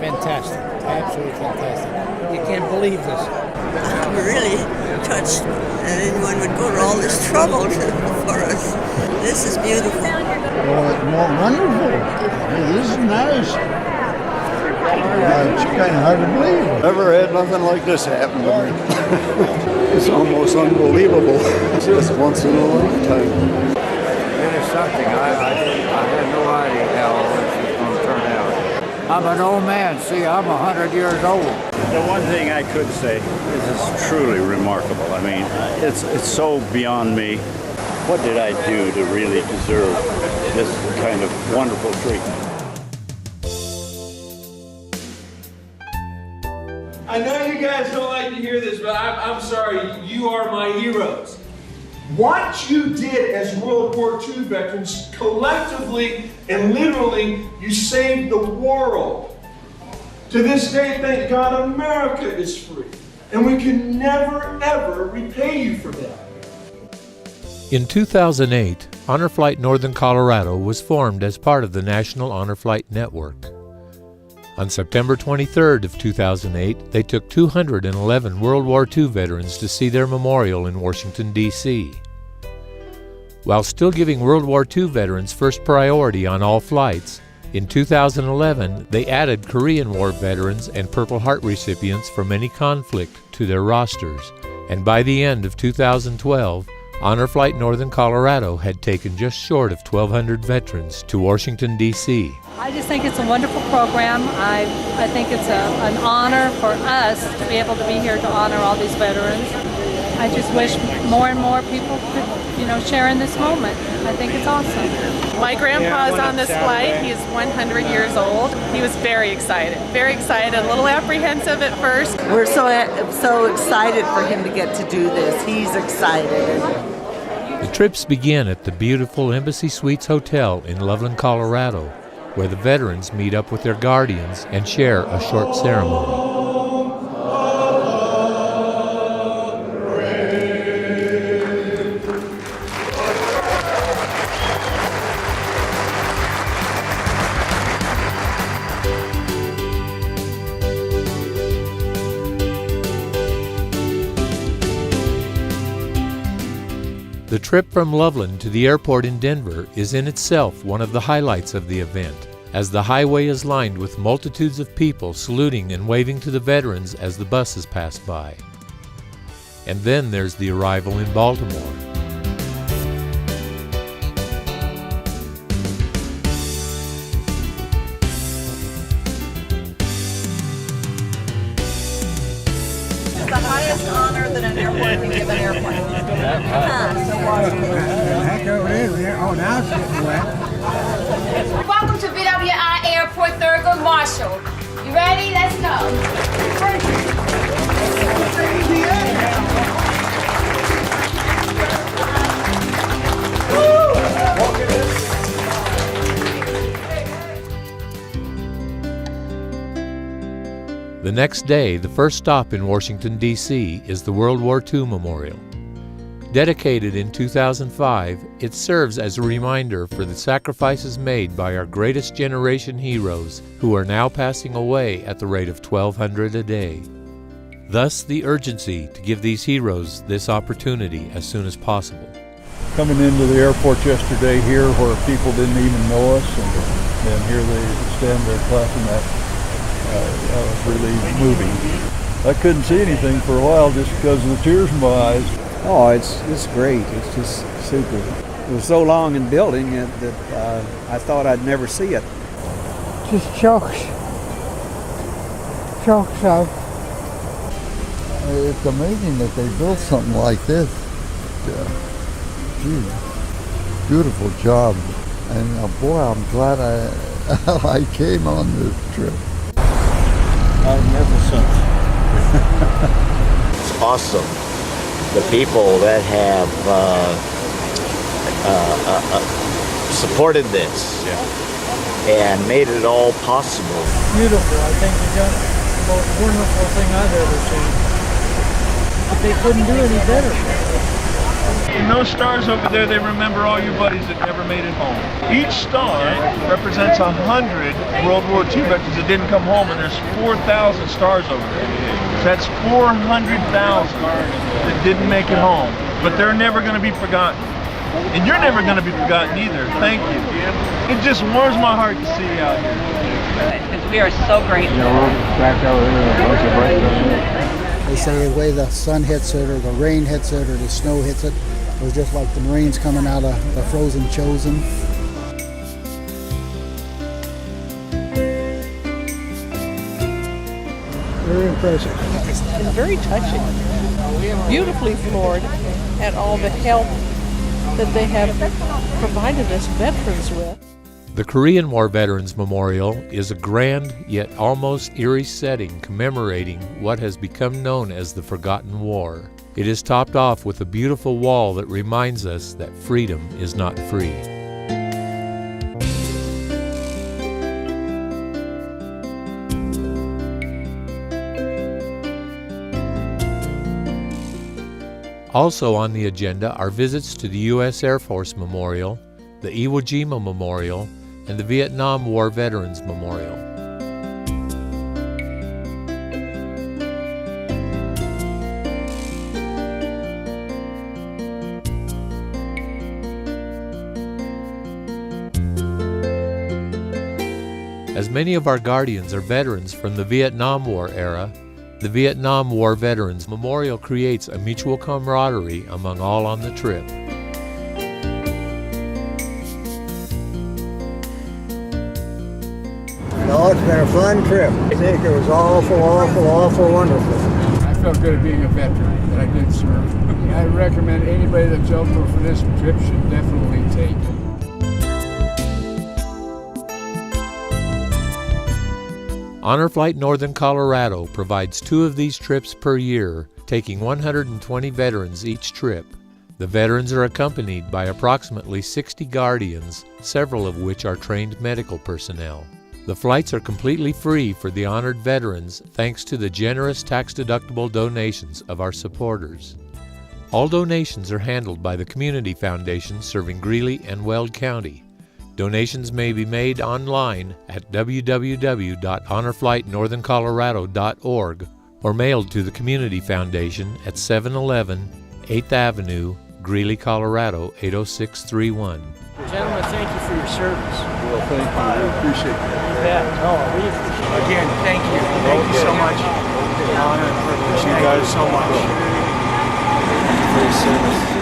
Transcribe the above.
fantastic, absolutely fantastic. You can't believe this. I'm really touched that anyone would go to all this trouble for us. This is beautiful. Oh, it's more wonderful. This is nice. It's kind of hard to believe. Never had nothing like this happen to me. It's almost unbelievable. It's just once in a lifetime. It is something. I had no idea how all this was going to turn out. I'm an old man. See, I'm 100 years old. The one thing I could say is it's truly remarkable. I mean, it's so beyond me. What did I do to really deserve this kind of wonderful treatment? I know you guys don't like to hear this, but I'm sorry, you are my heroes. What you did as World War II veterans, collectively and literally, you saved the world. To this day, thank God, America is free. And we can never, ever repay you for that. In 2008, Honor Flight Northern Colorado was formed as part of the National Honor Flight Network. On September 23rd of 2008, they took 211 World War II veterans to see their memorial in Washington, D.C. While still giving World War II veterans first priority on all flights, in 2011 they added Korean War veterans and Purple Heart recipients from any conflict to their rosters, and by the end of 2012, Honor Flight Northern Colorado had taken just short of 1,200 veterans to Washington, D.C. I just think it's a wonderful program. I think it's an honor for us to be able to be here to honor all these veterans. I just wish more and more people could, share in this moment. I think it's awesome. My grandpa's on this flight. He's 100 years old. He was very excited, a little apprehensive at first. We're so excited for him to get to do this. He's excited. The trips begin at the beautiful Embassy Suites Hotel in Loveland, Colorado, where the veterans meet up with their guardians and share a short ceremony. The trip from Loveland to the airport in Denver is in itself one of the highlights of the event, as the highway is lined with multitudes of people saluting and waving to the veterans as the buses pass by. And then there's the arrival in Baltimore. It's the highest honor that an airport can give an airplane. Welcome to BWI Airport, Thurgood Marshall. You ready? Let's go. The next day, the first stop in Washington, D.C. is the World War II Memorial. Dedicated in 2005, it serves as a reminder for the sacrifices made by our greatest generation heroes who are now passing away at the rate of 1,200 a day. Thus, the urgency to give these heroes this opportunity as soon as possible. Coming into the airport yesterday here where people didn't even know us, and here they stand there clapping that was really moving. I couldn't see anything for a while just because of the tears in my eyes. Oh, it's great. It's just super. It was so long in building that I thought I'd never see it. Just chokes out. It's amazing that they built something like this. Gee, beautiful job. And boy, I'm glad I came on this trip. Magnificent. It's awesome. The people that have supported this and made it all possible. Beautiful. I think they've done the most wonderful thing I've ever seen. They couldn't do any better. And those stars over there, they remember all your buddies that never made it home. Each star represents 100 World War II veterans that didn't come home, and there's 4,000 stars over there. So that's 400,000 that didn't make it home. But they're never going to be forgotten. And you're never going to be forgotten either. Thank you. It just warms my heart to see you out here. Because we are so grateful. They say the way the sun hits it, or the rain hits it, or the snow hits it, it was just like the Marines coming out of the frozen chosen. Very impressive. And very touching. Beautifully floored at all the help that they have provided us veterans with. The Korean War Veterans Memorial is a grand yet almost eerie setting commemorating what has become known as the Forgotten War. It is topped off with a beautiful wall that reminds us that freedom is not free. Also on the agenda are visits to the U.S. Air Force Memorial, the Iwo Jima Memorial, and the Vietnam War Veterans Memorial. As many of our guardians are veterans from the Vietnam War era, the Vietnam War Veterans Memorial creates a mutual camaraderie among all on the trip. No, it's been a fun trip. I think it was awful wonderful. I felt good at being a veteran that I did serve. I recommend anybody that's eligible for this trip should definitely take it. Honor Flight Northern Colorado provides 2 of these trips per year, taking 120 veterans each trip. The veterans are accompanied by approximately 60 guardians, several of which are trained medical personnel. The flights are completely free for the honored veterans thanks to the generous tax-deductible donations of our supporters. All donations are handled by the Community Foundation serving Greeley and Weld County. Donations may be made online at www.honorflightnortherncolorado.org or mailed to the Community Foundation at 711 8th Avenue, Greeley, Colorado 80631. Gentlemen, thank you for your service. Well, thank you. We appreciate it. You bet. No, we appreciate it. Again, thank you. Thank you so much. Honor and privilege. You guys so much. Thank you for your service.